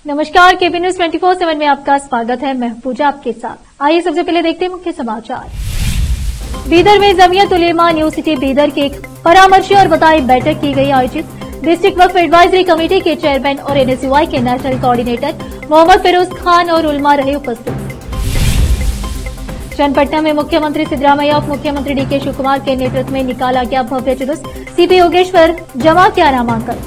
नमस्कार, KP news 24/7 में आपका स्वागत है। मैं पूजा आपके साथ। आइए सबसे पहले देखते हैं मुख्य समाचार। बीदर में जमीयत उलेमा न्यू सिटी बीदर की एक परामर्शी और बधाई बैठक की गई आयोजित। डिस्ट्रिक्ट वक्फ एडवाइजरी कमेटी के चेयरमैन और एनएसयूआई के नेशनल कोऑर्डिनेटर मोहम्मद फिरोज खान और उलमा रहे उपस्थित। चन्नपटना में मुख्यमंत्री सिद्धरामैया उप मुख्यमंत्री डीके शिवकुमार के नेतृत्व में निकाला गया भव्य जुलूस। सीपी योगेश्वर जमा किया नामांकन।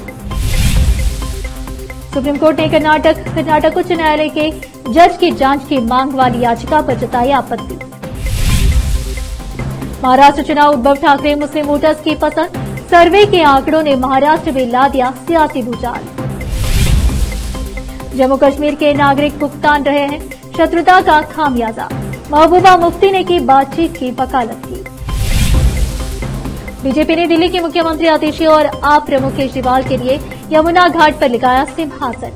सुप्रीम कोर्ट ने कर्नाटक उच्च न्यायालय के जज की जांच की मांग वाली याचिका पर जताई आपत्ति। महाराष्ट्र चुनाव उद्धव ठाकरे मुस्लिम वोटर्स की पसंद। सर्वे के आंकड़ों ने महाराष्ट्र में ला दिया सियासी भूचाल। जम्मू कश्मीर के नागरिक भुगतान रहे हैं शत्रुता का खामियाजा। महबूबा मुफ्ती ने की बातचीत की वकालत की। बीजेपी ने दिल्ली के मुख्यमंत्री आतिशी और आप प्रमुख केजरीवाल के लिए यमुना घाट पर लगाया सिंहासन।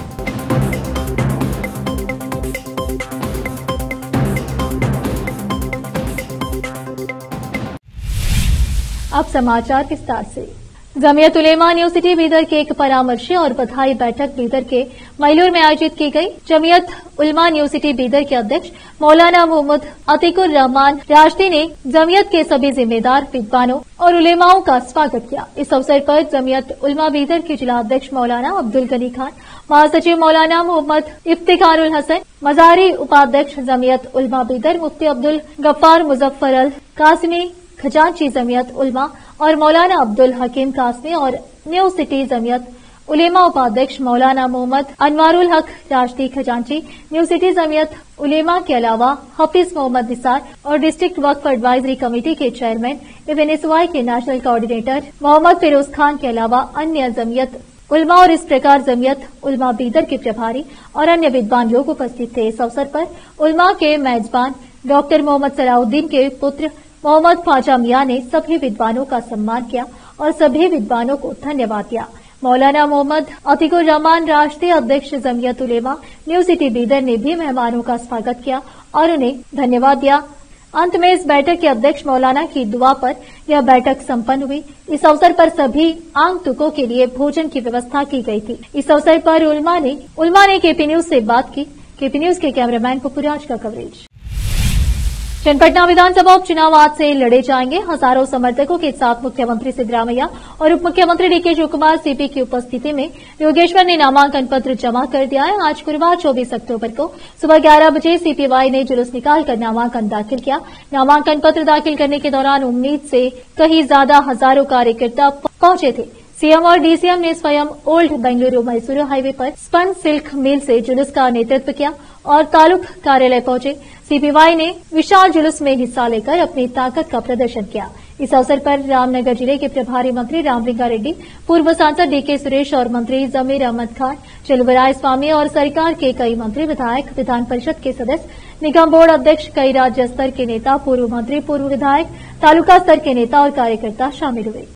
अब समाचार विस्तार से। जमीयत उलेमा न्यू सिटी बीदर के एक परामर्शी और बधाई बैठक बीदर के मैलूर में आयोजित की गई। जमीयत उलेमा न्यू सिटी बीदर के अध्यक्ष मौलाना मोहम्मद अतीकुर रहमान राशदी ने जमीयत के सभी जिम्मेदार विद्वानों और उलेमाओं का स्वागत किया। इस अवसर पर जमीयत उलेमा बीदर के जिला अध्यक्ष मौलाना अब्दुल गनी खान, महासचिव मौलाना मोहम्मद इफ्तिखारुल हसन, मजारी उपाध्यक्ष जमीयत उलेमा बीदर मुफ्ती अब्दुल गफ्फार मुजफ्फर अल कासमी, खजांची जमीयत उलेमा और मौलाना अब्दुल हकीम कासमी और न्यू सिटी जमीयत उलेमा उपाध्यक्ष मौलाना मोहम्मद अनवारुल हक राशदी खजांची, न्यू सिटी जमीयत उलेमा के अलावा हफीज मोहम्मद निसार और डिस्ट्रिक्ट वक्फ एडवाइजरी कमेटी के चेयरमैन एनएसयूआई के नेशनल कोऑर्डिनेटर मोहम्मद फिरोज खान के अलावा अन्य जमीयत उलेमा और इस प्रकार जमीयत उलेमा बीदर के प्रभारी और अन्य विद्वान लोग उपस्थित थे। इस अवसर पर उलेमा के मेजबान डॉक्टर मोहम्मद सलाउद्दीन के पुत्र मोहम्मद ख्वाजा मियां ने सभी विद्वानों का सम्मान किया और सभी विद्वानों को धन्यवाद दिया। मौलाना मोहम्मद अतीकुर रहमान राष्ट्रीय अध्यक्ष जमीयत उलेमा न्यू सिटी बीदर ने भी मेहमानों का स्वागत किया और उन्हें धन्यवाद दिया। अंत में इस बैठक के अध्यक्ष मौलाना की दुआ पर यह बैठक संपन्न हुई। इस अवसर पर सभी आगंतुकों के लिए भोजन की व्यवस्था की गई थी। इस अवसर पर उलेमा ने केपी न्यूज से बात की। केपी न्यूज के कैमरामैन पपुराज का कवरेज। चन्नपटना विधानसभा उपचुनाव आज से लड़े जाएंगे। हजारों समर्थकों के साथ मुख्यमंत्री सिद्धरामैया और उप मुख्यमंत्री डीके शिवकुमार सीपी की उपस्थिति में योगेश्वर ने नामांकन पत्र जमा कर दिया है। आज गुरुवार 24 अक्टूबर को सुबह 11 बजे सीपीवाई ने जुलूस निकालकर नामांकन दाखिल किया। नामांकन पत्र दाखिल करने के दौरान उम्मीद से कहीं ज्यादा हजारों कार्यकर्ता पहुंचे थे। सीएम और डीसीएम ने स्वयं ओल्ड बेंगलुरु मैसूरू हाईवे पर स्पन सिल्क मिल से जुलूस का नेतृत्व किया और तालुक कार्यालय पहुंचे। सीपीवाई ने विशाल जुलूस में हिस्सा लेकर अपनी ताकत का प्रदर्शन किया। इस अवसर पर रामनगर जिले के प्रभारी मंत्री रामलिंगा रेड्डी, पूर्व सांसद डीके सुरेश और मंत्री जमीर अहमद खान, चलुवराय स्वामी और सरकार के कई मंत्री, विधायक, विधान परिषद के सदस्य, निगम बोर्ड अध्यक्ष, कई राज्य स्तर के नेता, पूर्व मंत्री, पूर्व विधायक, तालुका स्तर के नेता और कार्यकर्ता शामिल हुए।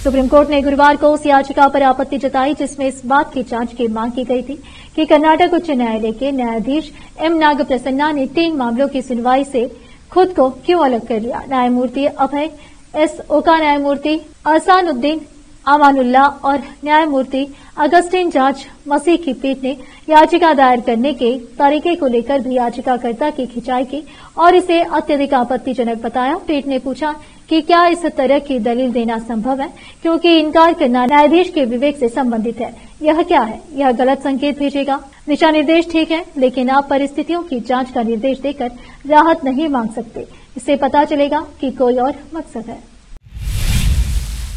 सुप्रीम कोर्ट ने गुरुवार को उस याचिका पर आपत्ति जताई जिसमें इस बात की जांच की मांग की गई थी कि कर्नाटक उच्च न्यायालय के न्यायाधीश एम नागप्रसन्ना ने 3 मामलों की सुनवाई से खुद को क्यों अलग कर लिया। न्यायमूर्ति अभय एस ओका, न्यायमूर्ति अहसानुद्दीन अमानुल्लाह और न्यायमूर्ति अगस्टिन जॉर्ज मसीह की पीठ ने याचिका दायर करने के तरीके को लेकर भी याचिकाकर्ता की खिंचाई की और इसे अत्यधिक आपत्तिजनक बताया। पीठ ने पूछा कि क्या इस तरह की दलील देना संभव है, क्योंकि इनकार करना न्यायाधीश के विवेक से संबंधित है। यह क्या है? यह गलत संकेत भेजेगा। दिशा निर्देश ठीक है, लेकिन आप परिस्थितियों की जांच का निर्देश देकर राहत नहीं मांग सकते। इससे पता चलेगा कि कोई और मकसद है।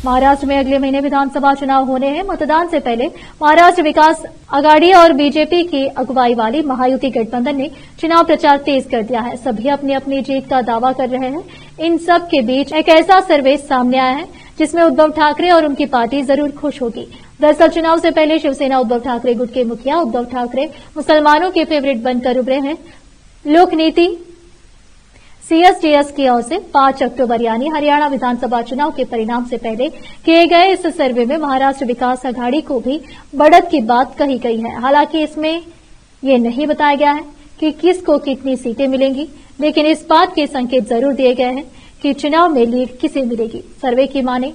महाराष्ट्र में अगले महीने विधानसभा चुनाव होने हैं। मतदान से पहले महाराष्ट्र विकास आघाड़ी और बीजेपी की अगुवाई वाली महायुति गठबंधन ने चुनाव प्रचार तेज कर दिया है। सभी अपनी अपनी जीत का दावा कर रहे हैं। इन सब के बीच एक ऐसा सर्वे सामने आया है जिसमें उद्धव ठाकरे और उनकी पार्टी जरूर खुश होगी। दरअसल चुनाव से पहले शिवसेना उद्धव ठाकरे गुट के मुखिया उद्धव ठाकरे मुसलमानों के फेवरेट बनकर उभरे हैं। लोक नीति सीएसडीएस की ओर से 5 अक्टूबर यानी हरियाणा विधानसभा चुनाव के परिणाम से पहले किए गए इस सर्वे में महाराष्ट्र विकास आघाड़ी को भी बढ़त की बात कही गई है। हालांकि इसमें ये नहीं बताया गया है कि किसको कितनी सीटें मिलेंगी, लेकिन इस बात के संकेत जरूर दिए गए हैं कि चुनाव में लीड किसे मिलेगी। सर्वे की माने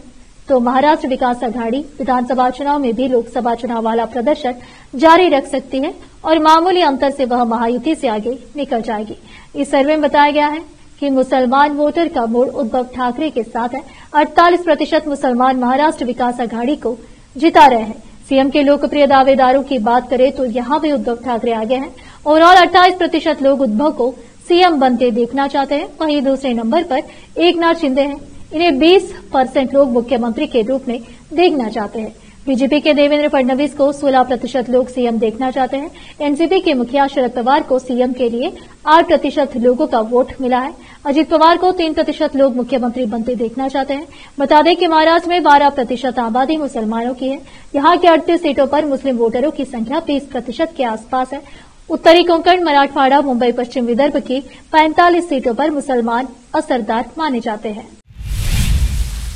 तो महाराष्ट्र विकास अघाड़ी विधानसभा चुनाव में भी लोकसभा चुनाव वाला प्रदर्शन जारी रख सकती है और मामूली अंतर से वह महायुति से आगे निकल जाएगी। इस सर्वे में बताया गया है कि मुसलमान वोटर का मोड़ उद्धव ठाकरे के साथ है। 48% मुसलमान महाराष्ट्र विकास अघाड़ी को जिता रहे हैं। सीएम के लोकप्रिय दावेदारों की बात करें तो यहां भी उद्धव ठाकरे आगे हैं। ओवरऑल 28% लोग उद्धव को सीएम बनते देखना चाहते हैं। वहीं दूसरे नंबर पर एकनाथ शिंदे हैं। इन्हें 20% लोग मुख्यमंत्री के रूप में देखना चाहते हैं। बीजेपी के देवेंद्र फडणवीस को 16% लोग सीएम देखना चाहते हैं। एनसीपी के मुखिया शरद पवार को सीएम के लिए 8% लोगों का वोट मिला है। अजित पवार को 3% लोग मुख्यमंत्री बनते देखना चाहते हैं। बता दें कि महाराष्ट्र में 12% आबादी मुसलमानों की है। यहां की 38 सीटों पर मुस्लिम वोटरों की संख्या 20% के आसपास है। उत्तरी कोंकण, मराठवाड़ा, मुंबई, पश्चिम विदर्भ की 45 सीटों पर मुसलमान असरदार माने जाते हैं।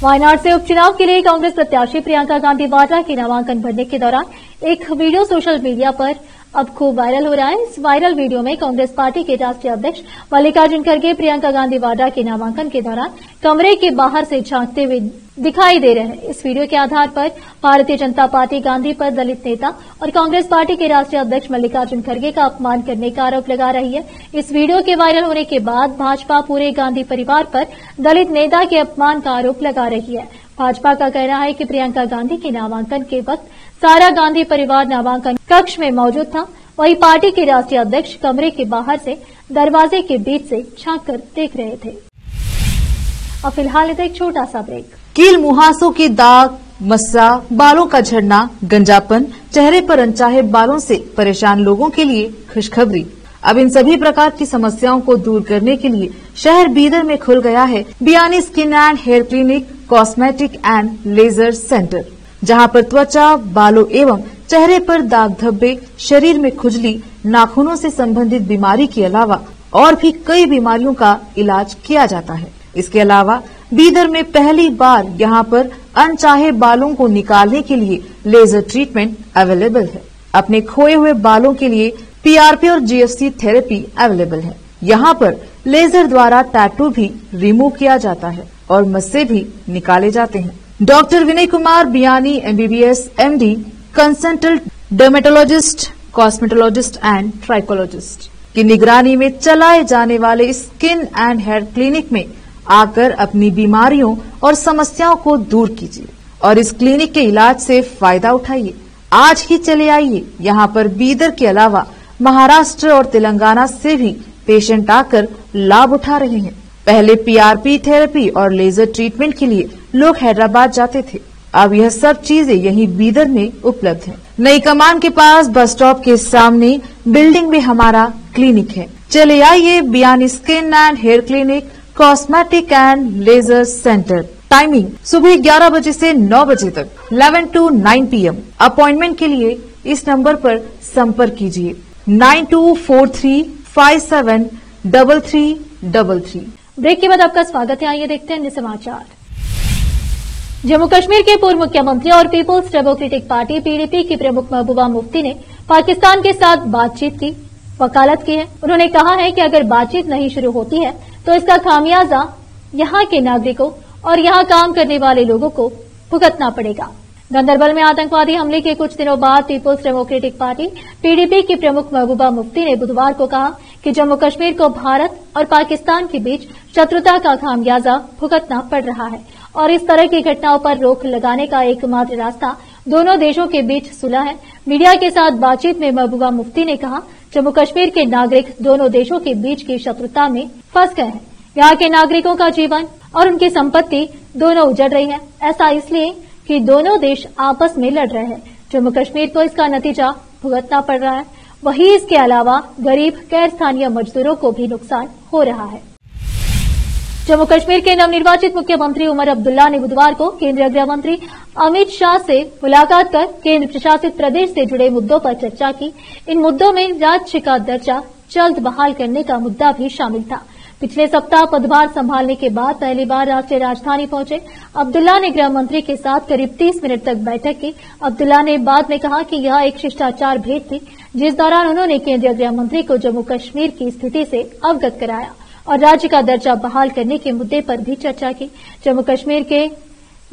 वायनाड से उपचुनाव के लिए कांग्रेस प्रत्याशी प्रियंका गांधी वाड्रा के नामांकन भरने के दौरान एक वीडियो सोशल मीडिया पर अब खूब वायरल हो रहा है। इस वायरल वीडियो में कांग्रेस पार्टी के राष्ट्रीय अध्यक्ष मल्लिकार्जुन खड़गे प्रियंका गांधी वाड्रा के नामांकन के दौरान कमरे के बाहर से झांकते हुए दिखाई दे रहे हैं। इस वीडियो के आधार पर भारतीय जनता पार्टी गांधी पर दलित नेता और कांग्रेस पार्टी के राष्ट्रीय अध्यक्ष मल्लिकार्जुन खड़गे का अपमान करने का आरोप लगा रही है। इस वीडियो के वायरल होने के बाद भाजपा पूरे गांधी परिवार पर दलित नेता के अपमान का आरोप लगा रही है। भाजपा का कहना है कि प्रियंका गांधी के नामांकन के वक्त सारा गांधी परिवार नामांकन कक्ष में मौजूद था। वहीं पार्टी के राष्ट्रीय अध्यक्ष कमरे के बाहर से दरवाजे के बीच से झांककर देख रहे थे। अब फिलहाल इधर एक छोटा सा ब्रेक। कील मुहासों की दाग, मस्सा, बालों का झड़ना, गंजापन, चेहरे पर अनचाहे बालों से परेशान लोगों के लिए खुशखबरी। अब इन सभी प्रकार की समस्याओं को दूर करने के लिए शहर बीदर में खुल गया है Biyani skin and hair clinic, cosmetic and laser centre, जहां पर त्वचा, बालों एवं चेहरे पर दाग धब्बे, शरीर में खुजली, नाखूनों से संबंधित बीमारी के अलावा और भी कई बीमारियों का इलाज किया जाता है। इसके अलावा बीदर में पहली बार यहां पर अनचाहे बालों को निकालने के लिए लेजर ट्रीटमेंट अवेलेबल है। अपने खोए हुए बालों के लिए पीआरपी और जीएफसी थेरेपी अवेलेबल है। यहां पर लेजर द्वारा टैटू भी रिमूव किया जाता है और मस्से भी निकाले जाते हैं। Doctor Vinay Kumar Biyani MBBS MD, consultant dermatologist, cosmetologist and trichologist की निगरानी में चलाए जाने वाले स्किन एंड हेयर क्लिनिक में आकर अपनी बीमारियों और समस्याओं को दूर कीजिए और इस क्लिनिक के इलाज से फायदा उठाइए। आज ही चले आइए। यहाँ पर बीदर के अलावा महाराष्ट्र और तेलंगाना से भी पेशेंट आकर लाभ उठा रहे हैं। पहले पीआरपी थेरेपी और लेजर ट्रीटमेंट के लिए लोग हैदराबाद जाते थे। अब यह सब चीजें यहीं बीदर में उपलब्ध है। नई कमान के पास बस स्टॉप के सामने बिल्डिंग में हमारा क्लिनिक है। चले आइए Biyani skin and hair clinic, cosmetic and laser centre. Timing सुबह 11 बजे से 9 बजे तक, 11 to 9 PM। अपॉइंटमेंट के लिए इस नंबर पर संपर्क कीजिए 9243573333। ब्रेक के बाद आपका स्वागत है। आइए देखते हैं अन्य समाचार। जम्मू कश्मीर के पूर्व मुख्यमंत्री और पीपुल्स डेमोक्रेटिक पार्टी पीडीपी की प्रमुख महबूबा मुफ्ती ने पाकिस्तान के साथ बातचीत की वकालत की है। उन्होंने कहा है कि अगर बातचीत नहीं शुरू होती है तो इसका खामियाजा यहां के नागरिकों और यहां काम करने वाले लोगों को भुगतना पड़ेगा। गंदरबल में आतंकवादी हमले के कुछ दिनों बाद पीपुल्स डेमोक्रेटिक पार्टी पीडीपी की प्रमुख महबूबा मुफ्ती ने बुधवार को कहा कि जम्मू कश्मीर को भारत और पाकिस्तान के बीच शत्रुता का खामियाजा भुगतना पड़ रहा है और इस तरह की घटनाओं पर रोक लगाने का एकमात्र रास्ता दोनों देशों के बीच सुलह है। मीडिया के साथ बातचीत में महबूबा मुफ्ती ने कहा, जम्मू कश्मीर के नागरिक दोनों देशों के बीच की शत्रुता में फंस गए हैं। यहाँ के नागरिकों का जीवन और उनकी संपत्ति दोनों उजड़ रही है। ऐसा इसलिए कि दोनों देश आपस में लड़ रहे हैं। जम्मू कश्मीर को इसका नतीजा भुगतना पड़ रहा है। वहीं इसके अलावा गरीब गैर स्थानीय मजदूरों को भी नुकसान हो रहा है। जम्मू कश्मीर के नवनिर्वाचित मुख्यमंत्री उमर अब्दुल्ला ने बुधवार को केंद्रीय गृह मंत्री अमित शाह से मुलाकात कर केंद्र प्रशासित प्रदेश से जुड़े मुद्दों पर चर्चा की। इन मुद्दों में राज्य का दर्जा जल्द बहाल करने का मुद्दा भी शामिल था। पिछले सप्ताह पदभार संभालने के बाद पहली बार राष्ट्रीय राजधानी पहुंचे अब्दुल्ला ने गृह मंत्री के साथ करीब 30 मिनट तक बैठक की। अब्दुल्ला ने बाद में कहा कि यह एक शिष्टाचार भेंट थी, जिस दौरान उन्होंने केंद्रीय गृह मंत्री को जम्मू कश्मीर की स्थिति से अवगत कराया और राज्य का दर्जा बहाल करने के मुद्दे पर भी चर्चा की। जम्मू कश्मीर के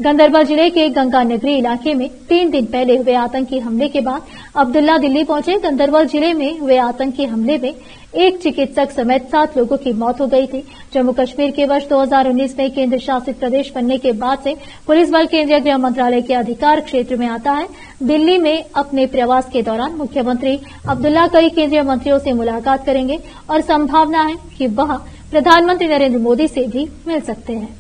गंदरबल जिले के गंगा नगरी इलाके में 3 दिन पहले हुए आतंकी हमले के बाद अब्दुल्ला दिल्ली पहुंचे। गंदरबल जिले में हुए आतंकी हमले में एक चिकित्सक समेत 7 लोगों की मौत हो गई थी। जम्मू कश्मीर के वर्ष 2019 में केंद्र शासित प्रदेश बनने के बाद से पुलिस बल केंद्रीय गृह मंत्रालय के अधिकार क्षेत्र में आता है। दिल्ली में अपने प्रवास के दौरान मुख्यमंत्री अब्दुल्ला कई केंद्रीय मंत्रियों से मुलाकात करेंगे और संभावना है कि वह प्रधानमंत्री नरेंद्र मोदी से भी मिल सकते हैं।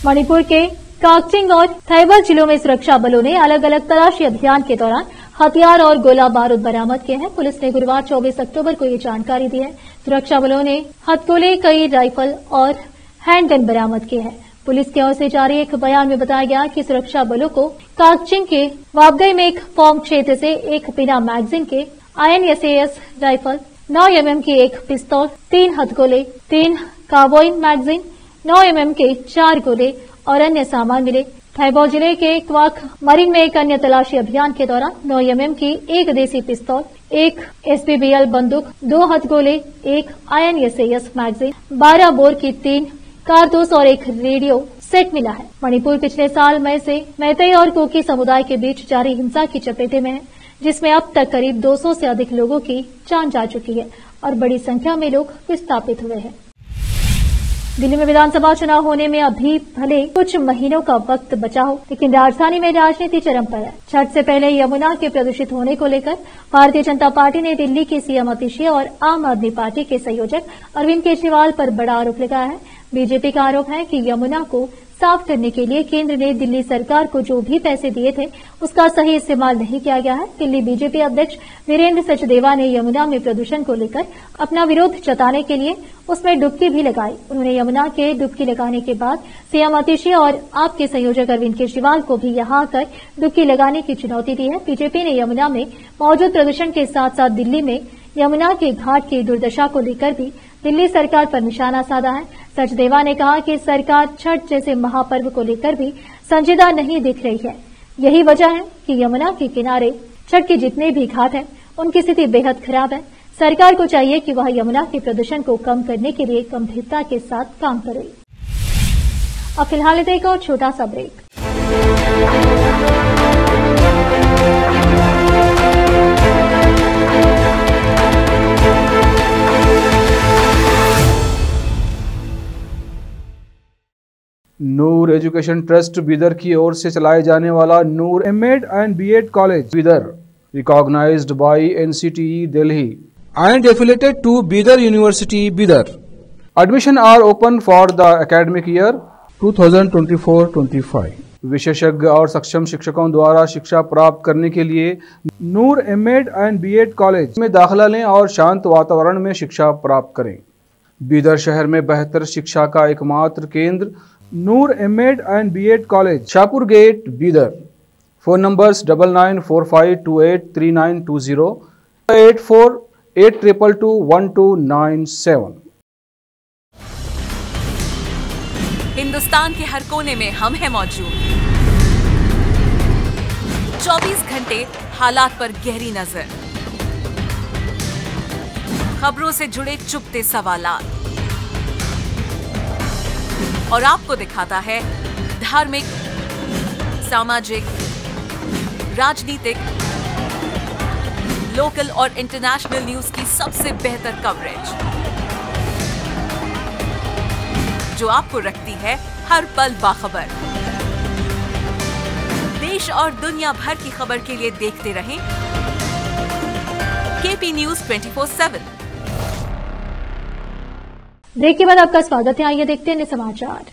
मणिपुर के काकचिंग और थैबल जिलों में सुरक्षा बलों ने अलग अलग तलाशी अभियान के दौरान हथियार और गोला बारूद बरामद किए हैं। पुलिस ने गुरुवार 24 अक्टूबर को ये जानकारी दी है। सुरक्षा बलों ने हथगोले, कई राइफल और हैंडगन बरामद किए हैं। पुलिस की ओर से जारी एक बयान में बताया गया कि सुरक्षा बलों को काकचिंग के वाबगई में एक फॉर्म क्षेत्र से एक बिना मैगजीन के INSAS राइफल, 9 mm की एक पिस्तौल, 3 हथगोले, 3 कार्बाइन मैगजीन, 9 mm के 4 गोले और अन्य सामान मिले। थैबौर जिले के क्वाक मरिंग में एक अन्य तलाशी अभियान के दौरान 9 mm की एक देसी पिस्तौल, एक SBBL बंदूक, 2 हथगोले, एक INSAS मैगजीन, 12 बोर की 3 कारतूस और एक रेडियो सेट मिला है। मणिपुर पिछले साल मई से मैतेई और कुकी समुदाय के बीच जारी हिंसा की चपेटे में है, जिसमें अब तक करीब 200 से अधिक लोगों की जान जा चुकी है और बड़ी संख्या में लोग विस्थापित हुए हैं। दिल्ली में विधानसभा चुनाव होने में अभी भले कुछ महीनों का वक्त बचा हो, लेकिन राजधानी में राजनीति चरम पर है। छठ से पहले यमुना के प्रदूषित होने को लेकर भारतीय जनता पार्टी ने दिल्ली की सीएम अतिशी और आम आदमी पार्टी के संयोजक अरविंद केजरीवाल पर बड़ा आरोप लगाया है। बीजेपी का आरोप है कि यमुना को साफ करने के लिए केंद्र ने दिल्ली सरकार को जो भी पैसे दिए थे उसका सही इस्तेमाल नहीं किया गया है। दिल्ली बीजेपी अध्यक्ष वीरेंद्र सचदेवा ने यमुना में प्रदूषण को लेकर अपना विरोध जताने के लिए उसमें डुबकी भी लगाई। उन्होंने यमुना के डुबकी लगाने के बाद सीएम अतिशी और आपके संयोजक अरविंद केजरीवाल को भी यहां आकर डुबकी लगाने की चुनौती दी है। बीजेपी ने यमुना में मौजूद प्रदूषण के साथ साथ दिल्ली में यमुना के घाट की दुर्दशा को लेकर भी दिल्ली सरकार पर निशाना साधा है। सचदेवा ने कहा कि सरकार छठ जैसे महापर्व को लेकर भी संजीदा नहीं दिख रही है। यही वजह है कि यमुना के किनारे छठ के जितने भी घाट हैं उनकी स्थिति बेहद खराब है। सरकार को चाहिए कि वह यमुना के प्रदूषण को कम करने के लिए गंभीरता के साथ काम करे। अब फिलहाल एक और छोटा सा ब्रेक। नूर एजुकेशन ट्रस्ट बीदर की ओर से चलाए जाने वाला नूर M.Ed and B.Ed college Bidar, recognized by NCTE Delhi and affiliated to Bidar University Bidar. Admission are open for the academic year 2024-25. विशेषज्ञ और सक्षम शिक्षकों द्वारा शिक्षा प्राप्त करने के लिए नूर M.Ed and B.Ed कॉलेज में दाखिला लें और शांत वातावरण में शिक्षा प्राप्त करें। बीदर शहर में बेहतर शिक्षा का एकमात्र केंद्र Noor M.Ed and B.Ed college, Shahpur gate, Bidar. Phone numbers 9945283920, 8482221297। Hindustan के हर कोने में हम हैं मौजूद। 24 घंटे हालात पर गहरी नजर, खबरों से जुड़े चुपते सवालात और आपको दिखाता है धार्मिक, सामाजिक, राजनीतिक, लोकल और इंटरनेशनल न्यूज की सबसे बेहतर कवरेज, जो आपको रखती है हर पल बाखबर। देश और दुनिया भर की खबर के लिए देखते रहें KP News 24/7। ब्रेक के बाद आपका स्वागत है। आइए देखते हैं समाचार।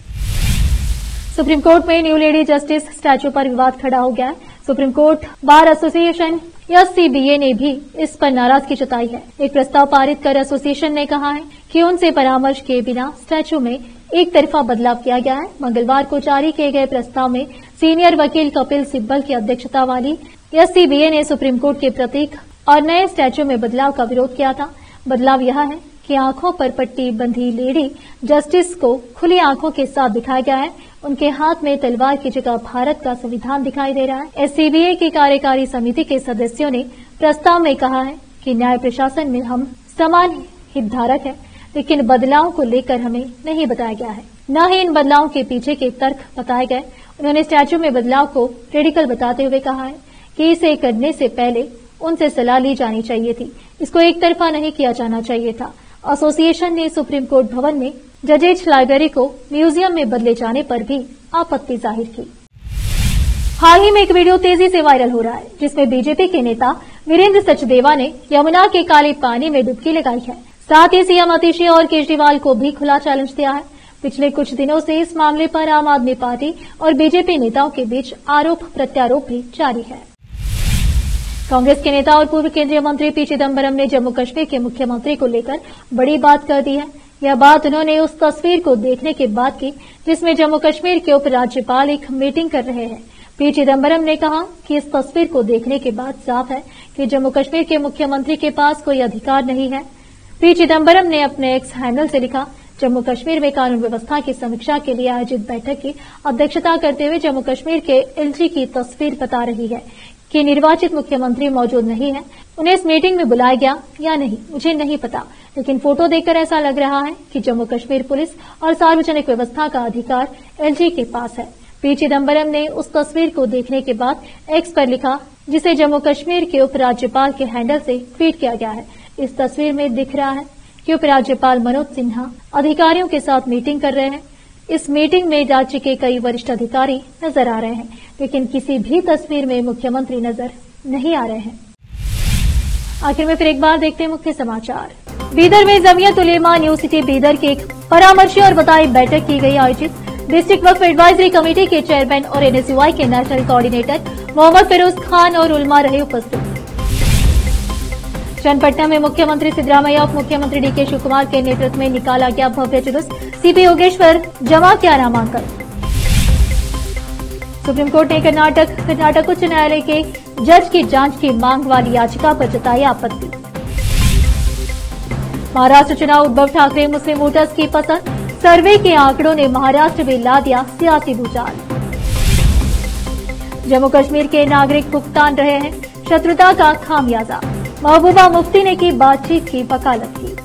सुप्रीम कोर्ट में न्यू लेडी जस्टिस स्टैचू पर विवाद खड़ा हो गया है। Supreme court bar association SCBA ने भी इस पर नाराजगी जताई है। एक प्रस्ताव पारित कर एसोसिएशन ने कहा है कि उनसे परामर्श किए बिना स्टैचू में एक तरफा बदलाव किया गया है। मंगलवार को जारी किए गए प्रस्ताव में सीनियर वकील कपिल सिब्बल की अध्यक्षता वाली SCBA ने सुप्रीम कोर्ट के प्रतीक और नए स्टैचू में बदलाव का विरोध किया था। बदलाव यह है कि आंखों पर पट्टी बंधी लेडी जस्टिस को खुली आंखों के साथ दिखाया गया है। उनके हाथ में तलवार की जगह भारत का संविधान दिखाई दे रहा है। SCBA की कार्यकारी समिति के सदस्यों ने प्रस्ताव में कहा है कि न्याय प्रशासन में हम समान हितधारक हैं। लेकिन बदलाव को लेकर हमें नहीं बताया गया है, न ही इन बदलावों के पीछे के तर्क बताए गए। उन्होंने स्टैच्यू में बदलाव को रेडिकल बताते हुए कहा है कि इसे करने से पहले उनसे सलाह ली जानी चाहिए थी, इसको एक तरफा नहीं किया जाना चाहिए था। एसोसिएशन ने सुप्रीम कोर्ट भवन में जजेज लाइब्रेरी को म्यूजियम में बदले जाने पर भी आपत्ति जाहिर की। हाल ही में एक वीडियो तेजी से वायरल हो रहा है, जिसमें बीजेपी के नेता वीरेंद्र सचदेवा ने यमुना के काले पानी में डुबकी लगाई है। साथ ही सीएम आतिशी और केजरीवाल को भी खुला चैलेंज दिया है। पिछले कुछ दिनों से इस मामले पर आम आदमी पार्टी और बीजेपी नेताओं के बीच आरोप प्रत्यारोप भी जारी है। कांग्रेस के नेता और पूर्व केंद्रीय मंत्री पी चिदम्बरम ने जम्मू कश्मीर के मुख्यमंत्री को लेकर बड़ी बात कर दी है। यह बात उन्होंने उस तस्वीर को देखने के बाद की जिसमें जम्मू कश्मीर के उपराज्यपाल एक मीटिंग कर रहे हैं। पी चिदम्बरम ने कहा कि इस तस्वीर को देखने के बाद साफ है कि जम्मू कश्मीर के मुख्यमंत्री के पास कोई अधिकार नहीं है। पी चिदम्बरम ने अपने एक्स हैंडल से लिखा, जम्मू कश्मीर में कानून व्यवस्था की समीक्षा के लिए आयोजित बैठक की अध्यक्षता करते हुए जम्मू कश्मीर के एलजी की तस्वीर बता रही है कि निर्वाचित मुख्यमंत्री मौजूद नहीं है। उन्हें इस मीटिंग में बुलाया गया या नहीं मुझे नहीं पता, लेकिन फोटो देखकर ऐसा लग रहा है कि जम्मू कश्मीर पुलिस और सार्वजनिक व्यवस्था का अधिकार एलजी के पास है। पी चिदम्बरम ने उस तस्वीर को देखने के बाद एक्स पर लिखा, जिसे जम्मू कश्मीर के उपराज्यपाल के हैंडल से ट्वीट किया गया है। इस तस्वीर में दिख रहा है कि उपराज्यपाल मनोज सिन्हा अधिकारियों के साथ मीटिंग कर रहे हैं। इस मीटिंग में राज्य के कई वरिष्ठ अधिकारी नजर आ रहे हैं, लेकिन किसी भी तस्वीर में मुख्यमंत्री नजर नहीं आ रहे हैं। आखिर में फिर एक बार देखते हैं मुख्य समाचार। बीदर में जमीयत उलेमा यूनिवर्सिटी बीदर की एक परामर्शी और बधाई बैठक की गई आयोजित। डिस्ट्रिक्ट वक्फ एडवाइजरी कमेटी के चेयरमैन और एनएसयूआई के नेशनल कोऑर्डिनेटर मोहम्मद फिरोज खान और उलमा रहे उपस्थित। चन्नपट्टा में मुख्यमंत्री सिद्धरामैया उप मुख्यमंत्री डीके शिवकुमार के नेतृत्व में निकाला गया भव्य जुलूस। सीपी योगेश्वर जमा किया नामांकन। सुप्रीम कोर्ट ने कर्नाटक उच्च न्यायालय के जज की जांच की मांग वाली याचिका पर जताई आपत्ति। महाराष्ट्र चुनाव उद्धव ठाकरे मुस्लिम वोटर्स की पसंद, सर्वे के आंकड़ों ने महाराष्ट्र में ला दिया सियासी भूचाल। जम्मू कश्मीर के नागरिक भुगतान रहे हैं शत्रुता का खामियाजा, महबूबा मुफ्ती ने की बातचीत की वकालत की।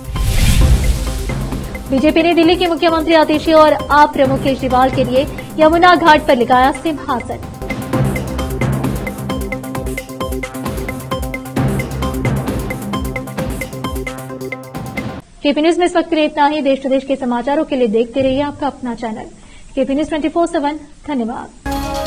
बीजेपी ने दिल्ली के मुख्यमंत्री आतिशी और आप प्रमुख केजरीवाल के लिए यमुना घाट पर लगाया सिंहासन। केपी न्यूज में इस वक्त के लिए इतना ही। देश प्रदेश के समाचारों के लिए देखते रहिए आपका अपना चैनल केपी न्यूज 24/7। धन्यवाद।